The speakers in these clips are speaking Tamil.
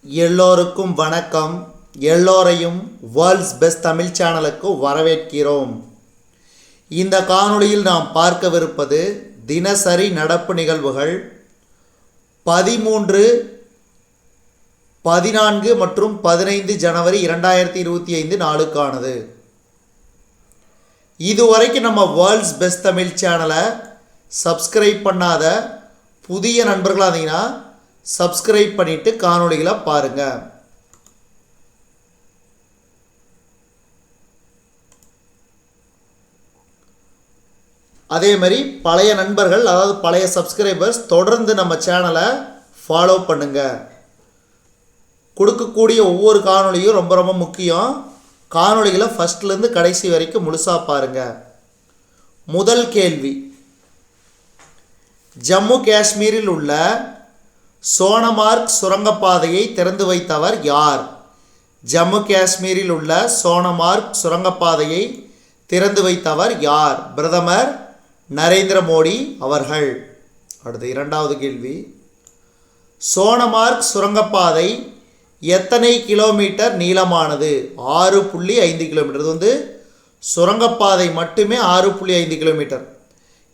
எல்லோருக்கும் வணக்கம். எல்லோரையும் வேர்ல்ட்ஸ் பெஸ்ட் தமிழ் சேனலுக்கு வரவேற்கிறோம். இந்த காணொளியில் நாம் பார்க்கவிருப்பது தினசரி நடப்பு நிகழ்வுகள் 13, 14 மற்றும் 15 ஜனவரி 2025 நாளுக்கானது. இதுவரைக்கும் நம்ம வேர்ல்ட்ஸ் பெஸ்ட் தமிழ் சேனலை சப்ஸ்கிரைப் பண்ணாத புதிய நண்பர்களாக இருந்தீங்கன்னா சப்ஸ்கிரைப் பண்ணிட்டு காணொளிகளை பாருங்க. அதே மாதிரி பழைய நண்பர்கள், அதாவது பழைய சப்ஸ்கிரைபர்ஸ் தொடர்ந்து நம்ம சேனலை ஃபாலோ பண்ணுங்க. கொடுக்கக்கூடிய ஒவ்வொரு காணொளியும் ரொம்ப ரொம்ப முக்கியம். காணொளிகளை ஃபர்ஸ்ட்லேருந்து கடைசி வரைக்கும் முழுசாக பாருங்க. முதல் கேள்வி, ஜம்மு காஷ்மீரில் உள்ள சோனமார்க் சுரங்கப்பாதையை திறந்து வைத்தவர் யார்? ஜம்மு காஷ்மீரில் உள்ள சோனமார்க் சுரங்கப்பாதையை திறந்து வைத்தவர் யார்? பிரதமர் நரேந்திர மோடி அவர்கள். அடுத்து இரண்டாவது கேள்வி, சோனமார்க் சுரங்கப்பாதை எத்தனை கிலோமீட்டர் நீளமானது? 6.5 கிலோமீட்டர். இது சுரங்கப்பாதை மட்டுமே 6.5 கிலோமீட்டர்.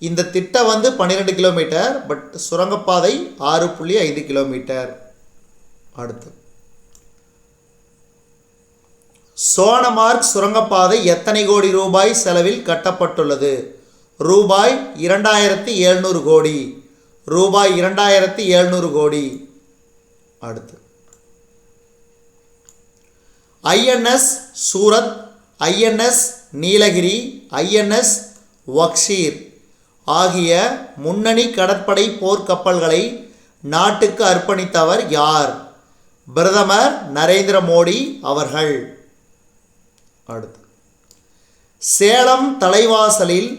இந்த திட்டம் 12 கிலோமீட்டர், பட் சுரங்கப்பாதை 6.5 கிலோமீட்டர். அடுத்து, சோனமார்க் சுரங்கப்பாதை எத்தனை கோடி ரூபாய் செலவில் கட்டப்பட்டுள்ளது? ரூபாய் 2700 கோடி. ரூபாய் 2700 கோடி. அடுத்து, INS Surat, INS Nilgiri, INS Vagsheer ஆகிய முன்னணி கடற்படை போர்க்கப்பல்களை நாட்டுக்கு அர்ப்பணித்தவர் யார்? பிரதமர் நரேந்திர மோடி அவர்கள். அடுத்து, சேலம் தலைவாசலில்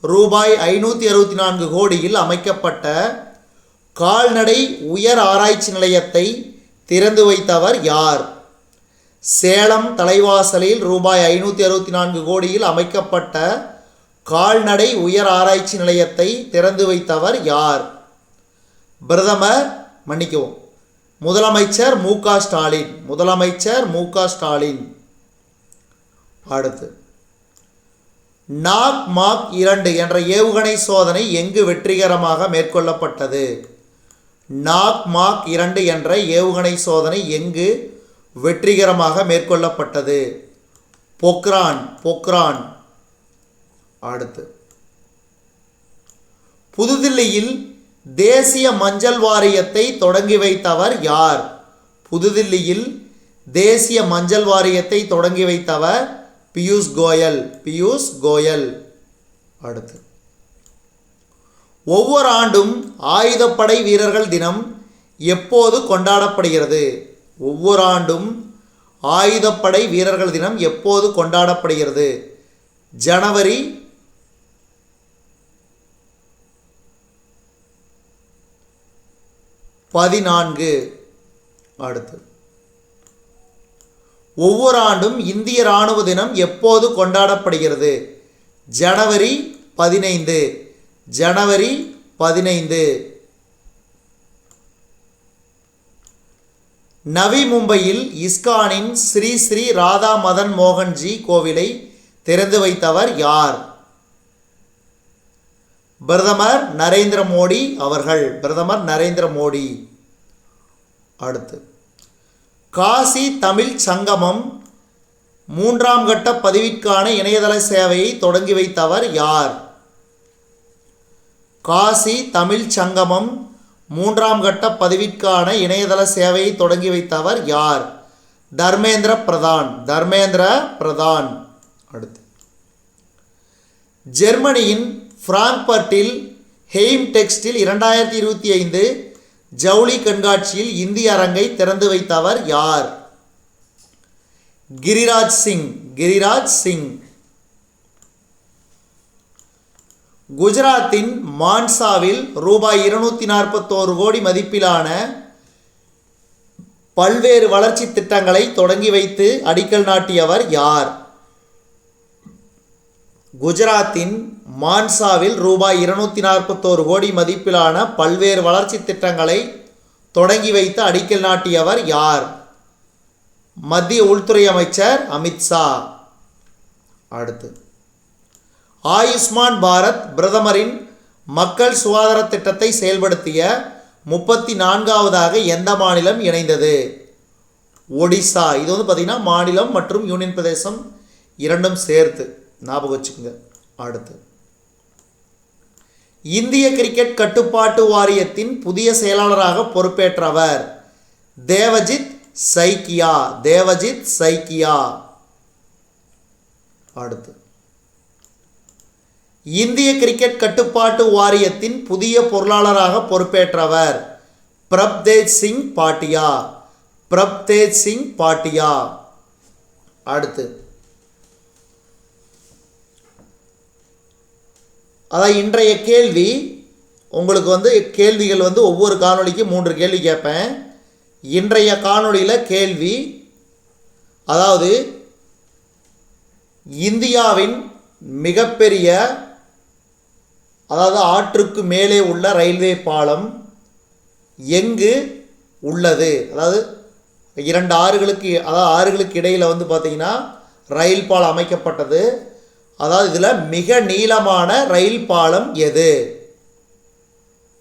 ரூபாய் 564 கோடியில் அமைக்கப்பட்ட கால்நடை உயர் ஆராய்ச்சி நிலையத்தை திறந்து வைத்தவர் யார்? சேலம் தலைவாசலில் ரூபாய் 564 கோடியில் அமைக்கப்பட்ட கால்நடை உயர் ஆராய்ச்சி நிலையத்தை திறந்து வைத்தவர் யார்? முதலமைச்சர் மு க ஸ்டாலின். முதலமைச்சர் மு க ஸ்டாலின். அடுத்து, நாக் மாக் 2 என்ற ஏவுகணை சோதனை எங்கு வெற்றிகரமாக மேற்கொள்ளப்பட்டது? நாக் மாக் 2 என்ற ஏவுகணை சோதனை எங்கு வெற்றிகரமாக மேற்கொள்ளப்பட்டது? பொக்ரான். அடுத்து, புதுதில்லியில் தேசிய மஞ்சள் வாரியத்தை தொடங்கி வைத்தவர் யார்? புதுதில்லியில் தேசிய மஞ்சள் வாரியத்தை தொடங்கி வைத்தவர் பியூஷ் கோயல். அடுத்து, ஒவ்வொரு ஆண்டும் ஆயுதப்படை வீரர்கள் தினம் எப்போது கொண்டாடப்படுகிறது? ஒவ்வொரு ஆண்டும் ஆயுதப்படை வீரர்கள் தினம் எப்போது கொண்டாடப்படுகிறது? ஜனவரி 14. அடுத்து, ஒவ்வொரு ஆண்டும் இந்திய இராணுவ தினம் எப்போது கொண்டாடப்படுகிறது? ஜனவரி 15. நவி மும்பையில் இஸ்கானின் ஸ்ரீ ஸ்ரீ ராதா மதன் மோகன்ஜி கோவிலை திறந்து வைத்தவர் யார்? பிரதமர் நரேந்திர மோடி அவர்கள். பிரதமர் நரேந்திர மோடி. அடுத்து, காசி தமிழ் சங்கமம் 3ஆம் கட்ட பதிவிற்கான இணையதள சேவையை தொடங்கி வைத்தவர் யார்? காசி தமிழ் சங்கமம் 3ஆம் கட்ட பதிவிற்கான இணையதள சேவையை தொடங்கி வைத்தவர் யார்? தர்மேந்திர பிரதான். அடுத்து, ஜெர்மனியின் பிராங்க்பர்ட்டில் ஹெய்ம் டெக்ஸ்டில் 2025 ஜவுளி கண்காட்சியில் இந்திய அரங்கை திறந்து வைத்தவர் யார்? கிரிராஜ் சிங். குஜராத்தின் மான்சாவில் ரூபாய் 241 கோடி மதிப்பிலான பல்வேறு வளர்ச்சி திட்டங்களை தொடங்கி வைத்து அடிக்கல் நாட்டியவர் யார்? குஜராத்தின் மான்சாவில் ரூபாய் 241 கோடி மதிப்பிலான பல்வேறு வளர்ச்சி திட்டங்களை தொடங்கி வைத்து அடிக்கல் நாட்டியவர் யார்? மத்திய உள்துறை அமைச்சர் அமித்ஷா. அடுத்து ஆயுஷ்மான் பாரத் பிரதமரின் மக்கள் சுகாதார திட்டத்தை செயல்படுத்திய 34வதாக எந்த மாநிலம் இணைந்தது? ஒடிசா. இது வந்து பார்த்திங்கன்னா மாநிலம் மற்றும் யூனியன் பிரதேசம் இரண்டும் சேர்த்து ஞாபகம் வச்சுக்கோங்க. அடுத்து இந்திய கிரிக்கெட் கட்டுப்பாட்டு வாரியத்தின் புதிய செயலாளராக பொறுப்பேற்றவர் தேவஜித் சைக்கியா. தேவஜித் சைக்கியா. அடுத்து இந்திய கிரிக்கெட் கட்டுப்பாட்டு வாரியத்தின் புதிய பொருளாளராக பொறுப்பேற்றவர் பிரப்தேஜ் சிங் பாட்டியா. பிரப்தேஜ் சிங் பாட்டியா. அடுத்து அதான் இன்றைய கேள்வி. உங்களுக்கு வந்து கேள்விகள் வந்து ஒவ்வொரு காணொளிக்கு 3 கேள்வி கேட்பேன். இன்றைய காணொளியில் கேள்வி, அதாவது இந்தியாவின் மிகப்பெரிய, அதாவது ஆற்றுக்கு மேலே உள்ள ரயில்வே பாலம் எங்கு உள்ளது? அதாவது 2 ஆறுகளுக்கு, அதாவது ஆறுகளுக்கு இடையில் வந்து பார்த்திங்கன்னா ரயில் பாலம் அமைக்கப்பட்டது. அதாவது இதில் மிக நீளமான ரயில் பாலம் எது?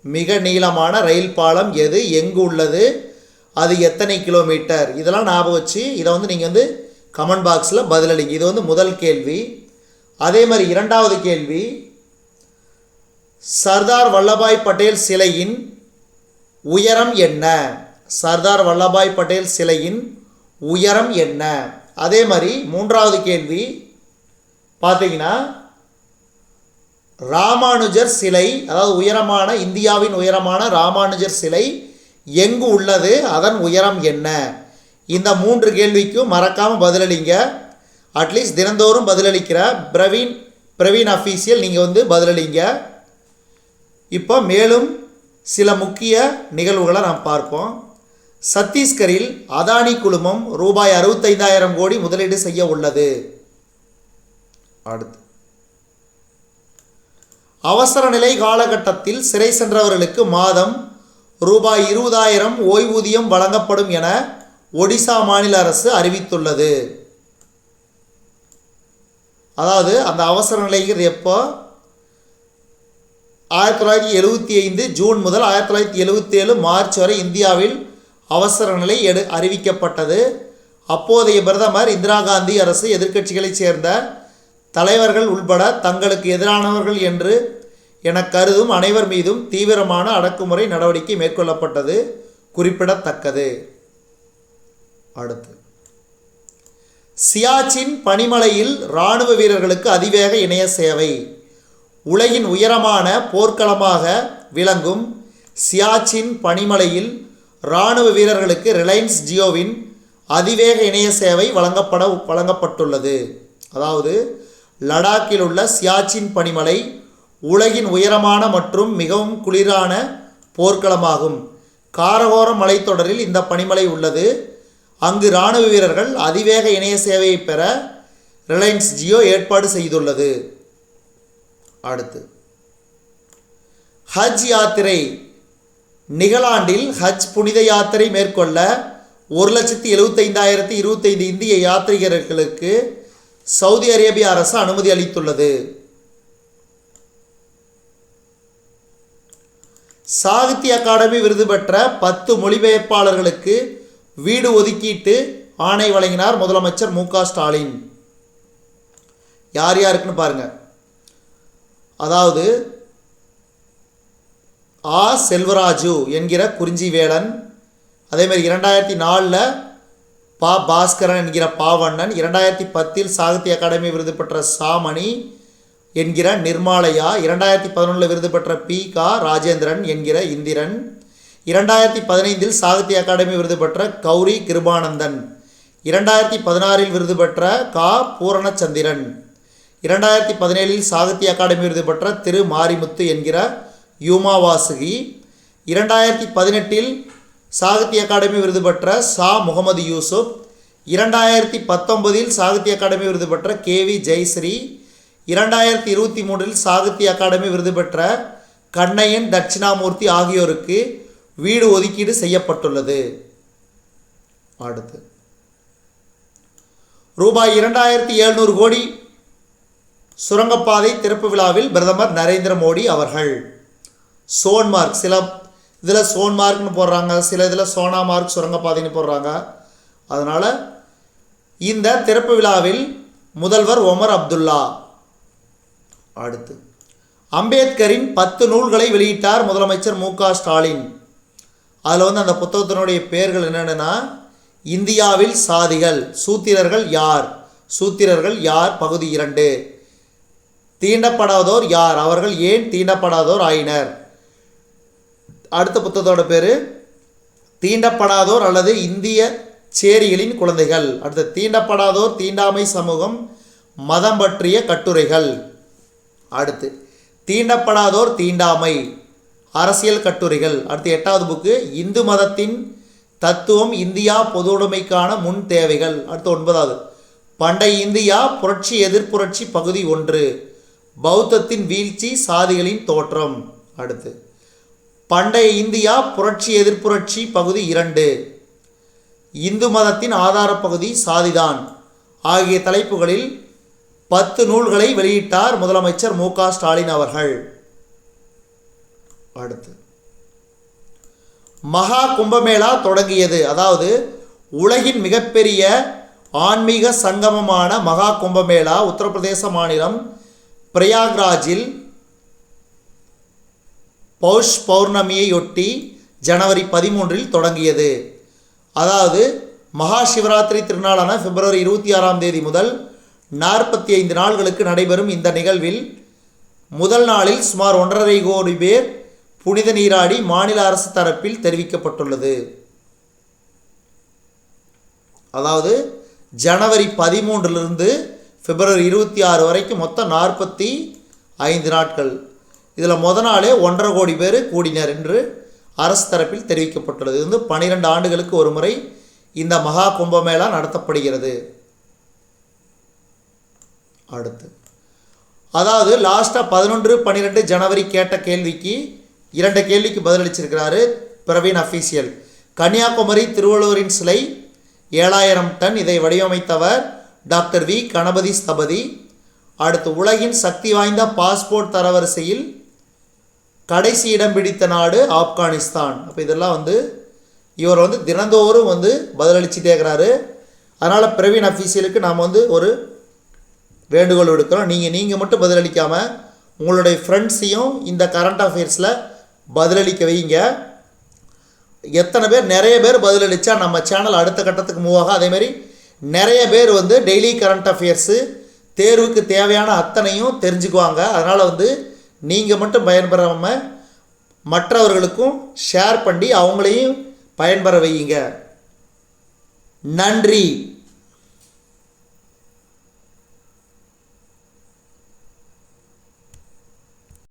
மிக நீளமான ரயில் பாலம் எது? எங்கு உள்ளது? அது எத்தனை கிலோமீட்டர்? இதெல்லாம் ஞாபகம் வச்சு இதை வந்து நீங்கள் வந்து கமெண்ட் பாக்ஸில் பதிலளிங்க. இது வந்து முதல் கேள்வி. அதே மாதிரி 2வது கேள்வி, சர்தார் வல்லபாய் பட்டேல் சிலையின் உயரம் என்ன? சர்தார் வல்லபாய் பட்டேல் சிலையின் உயரம் என்ன? அதே மாதிரி 3வது கேள்வி பார்த்தீங்கன்னா, ராமானுஜர் சிலை, அதாவது உயரமான, இந்தியாவின் உயரமான ராமானுஜர் சிலை எங்கு உள்ளது? அதன் உயரம் என்ன? இந்த 3 கேள்விக்கும் மறக்காமல் பதிலளிங்க. அட்லீஸ்ட் தினந்தோறும் பதிலளிக்கிற பிரவீன் அஃபீஷியல் நீங்கள் வந்து பதிலளிங்க. இப்போ மேலும் சில முக்கிய நிகழ்வுகளை நாம் பார்ப்போம். சத்தீஸ்கரில் அதானி குழுமம் ரூபாய் 65,000 கோடி முதலீடு செய்ய உள்ளது. அடுத்து அவசர நிலை காலகட்டத்தில் சிறை சென்றவர்களுக்கு மாதம் ரூபாய் 20,000 ஓய்வூதியம் வழங்கப்படும் என ஒடிசா மாநில அரசு அறிவித்துள்ளது. அதாவது அந்த அவசர நிலைங்கிறது எப்போ? 1975 ஜூன் முதல் 1977 மார்ச் வரை இந்தியாவில் அவசர நிலை அறிவிக்கப்பட்டது. அப்போதைய பிரதமர் இந்திரா காந்தி அரசு எதிர்க்கட்சிகளைச் சேர்ந்த தலைவர்கள் உள்பட தங்களுக்கு எதிரானவர்கள் என்று என கருதும் அனைவர் மீதும் தீவிரமான அடக்குமுறை நடவடிக்கை மேற்கொள்ளப்பட்டது குறிப்பிடத்தக்கது. அடுத்து சியாச்சின் பனிமலையில் இராணுவ வீரர்களுக்கு அதிவேக இணைய சேவை. உலகின் உயரமான போர்க்களமாக விளங்கும் சியாச்சின் பனிமலையில் இராணுவ வீரர்களுக்கு ரிலையன்ஸ் ஜியோவின் அதிவேக இணைய சேவை வழங்கப்பட்டுள்ளது. அதாவது லடாக்கில் உள்ள சியாச்சின் பனிமலை உலகின் உயரமான மற்றும் மிகவும் குளிரான போர்க்களமாகும். காரகோர மலைத்தொடரில் இந்த பனிமலை உள்ளது. அங்கு இராணுவ வீரர்கள் அதிவேக இணைய சேவையை பெற ரிலையன்ஸ் ஜியோ ஏற்பாடு செய்துள்ளது. அடுத்து ஹஜ் யாத்திரை. நிகழாண்டில் ஹஜ் புனித யாத்திரை மேற்கொள்ள 1,75,025 இந்திய யாத்ரீகர்களுக்கு சவுதி அரேபிய அரசு அனுமதி அளித்துள்ளது. சாகித்ய அகாடமி விருது பெற்ற 10 மொழிபெயர்ப்பாளர்களுக்கு வீடு ஒதுக்கீட்டு ஆணை வழங்கினார் முதலமைச்சர் மு.க. ஸ்டாலின். யார் யாருக்குன்னு பாருங்க. அதாவது ஆ. செல்வராஜு என்கிற குறிஞ்சி வேலன், அதேமாதிரி 2004 பா. பாஸ்கரன் என்கிற பாவண்ணன், 2010 சாகித்ய அகாடமி விருது பெற்ற சாமணி என்கிற நிர்மாலயா, 2011 விருது பெற்ற பி. கா. ராஜேந்திரன் என்கிற இந்திரன், 2015 சாகித்ய அகாடமி விருது பெற்ற கௌரி கிருபானந்தன், 2016 விருது பெற்ற கா. பூரணச்சந்திரன், 2017 சாகித்ய அகாடமி விருது பெற்ற திரு மாரிமுத்து என்கிற யூமா வாசுகி, 2018 சாகித்ய அகாடமி விருது பெற்ற சா. முகமது யூசுப், 2019 சாகித்ய அகாடமி விருது பெற்ற கே.வி. ஜெயஸ்ரீ, 2023 சாகித்ய அகாடமி விருது பெற்ற கண்ணையன் தட்சிணாமூர்த்தி ஆகியோருக்கு வீடு ஒதுக்கீடு செய்யப்பட்டுள்ளது. அடுத்து ரூபாய் 2700 கோடி சுரங்கப்பாதை திறப்பு விழாவில் பிரதமர் நரேந்திர மோடி அவர்கள். சோன்மார்க், சில இதில் சோன்மார்க்னு போடுறாங்க, சில இதில் சோனாமார்க் சுரங்கப்பாதைன்னு போடுறாங்க. அதனால் இந்த திறப்பு விழாவில் முதல்வர் ஒமர் அப்துல்லா. அடுத்து அம்பேத்கரின் 10 நூல்களை வெளியிட்டார் முதலமைச்சர் மு.க. ஸ்டாலின். அதில் அந்த புத்தகத்தினுடைய பெயர்கள் என்னென்னா, இந்தியாவில் சாதிகள், சூத்திரர்கள் யார், சூத்திரர்கள் யார் பகுதி 2, தீண்டப்படாதோர் யார், அவர்கள் ஏன் தீண்டப்படாதோர் ஆயினர். அடுத்த புத்தகத்தோட பேர் தீண்டப்படாதோர் அல்லது இந்திய சேரிகளின் குழந்தைகள். அடுத்து தீண்டப்படாதோர் தீண்டாமை சமூகம் மதம் பற்றிய கட்டுரைகள். அடுத்து தீண்டப்படாதோர் தீண்டாமை அரசியல் கட்டுரைகள். அடுத்து 8வது புக்கு இந்து மதத்தின் தத்துவம் இந்தியா பொதுவுடைமைக்கான முன் தேவைகள். அடுத்து 9வது பண்டைய இந்தியா புரட்சி எதிர்ப்புரட்சி பகுதி 1, பௌத்தத்தின் வீழ்ச்சி சாதிகளின் தோற்றம். அடுத்து பண்டைய இந்தியா புரட்சி எதிர்ப்புரட்சி பகுதி 2, இந்து மதத்தின் ஆதார பகுதி சாதிதான் ஆகிய தலைப்புகளில் 10 நூல்களை வெளியிட்டார் முதலமைச்சர் மு.க. ஸ்டாலின் அவர்கள். அடுத்து மகா கும்பமேளா தொடங்கியது. அதாவது உலகின் மிகப்பெரிய ஆன்மீக சங்கமமான மகா கும்பமேளா உத்தரப்பிரதேச மாநிலம் பிரயாக்ராஜில் பௌஷ் பௌர்ணமியையொட்டி ஜனவரி 13 தொடங்கியது. அதாவது மகா சிவராத்திரி திருநாளான பிப்ரவரி 26 முதல் 45 நாட்களுக்கு நடைபெறும் இந்த நிகழ்வில் முதல் நாளில் சுமார் 1.5 கோடி பேர் புனித நீராடி மாநில அரசு தரப்பில் தெரிவிக்கப்பட்டுள்ளது. அதாவது ஜனவரி 13 பிப்ரவரி 26 வரைக்கும் மொத்தம் 45 நாட்கள். இதில் முதல் நாளே 1.5 கோடி பேர் கூடினர் என்று அரசு தரப்பில் தெரிவிக்கப்பட்டுள்ளது. இது 12 ஆண்டுகளுக்கு ஒரு முறை இந்த மகா கும்பமேளா நடத்தப்படுகிறது. அடுத்து அதாவது லாஸ்ட்டாக 11-12 ஜனவரி கேட்ட கேள்விக்கு 2 கேள்விக்கு பதிலளிச்சிருக்கிறாரு பிரவீன் அஃபீஷியல். கன்னியாகுமரி திருவள்ளுவரின் சிலை 7000 டன், இதை வடிவமைத்தவர் டாக்டர் வி கணபதி ஸ்தபதி. அடுத்து உலகின் சக்தி வாய்ந்த பாஸ்போர்ட் தரவரிசையில் கடைசி இடம் பிடித்த நாடு ஆப்கானிஸ்தான். அப்போ இதெல்லாம் இவர் தினந்தோறும் பதிலளிச்சுட்டே இருக்கிறாரு. அதனால் பிரவீன் அஃபீஷியலுக்கு நாம் ஒரு வேண்டுகோள் விடுக்கிறோம். நீங்கள் மட்டும் பதிலளிக்காமல் உங்களுடைய ஃப்ரெண்ட்ஸையும் இந்த கரண்ட் அஃபேர்ஸில் பதிலளிக்க வைங்க. எத்தனை பேர், நிறைய பேர் பதிலளித்தா நம்ம சேனல் அடுத்த கட்டத்துக்கு மூவ் ஆகும். அதேமாதிரி நிறைய பேர் டெய்லி கரண்ட் அஃபேர்ஸு தேர்வுக்கு தேவையான அத்தனையும் தெரிஞ்சுக்குவாங்க. அதனால் நீங்கள் மட்டும் பயன்பெறாமல் மற்றவர்களுக்கும் ஷேர் பண்ணி அவங்களையும் பயன்பெற வையுங்க. நன்றி.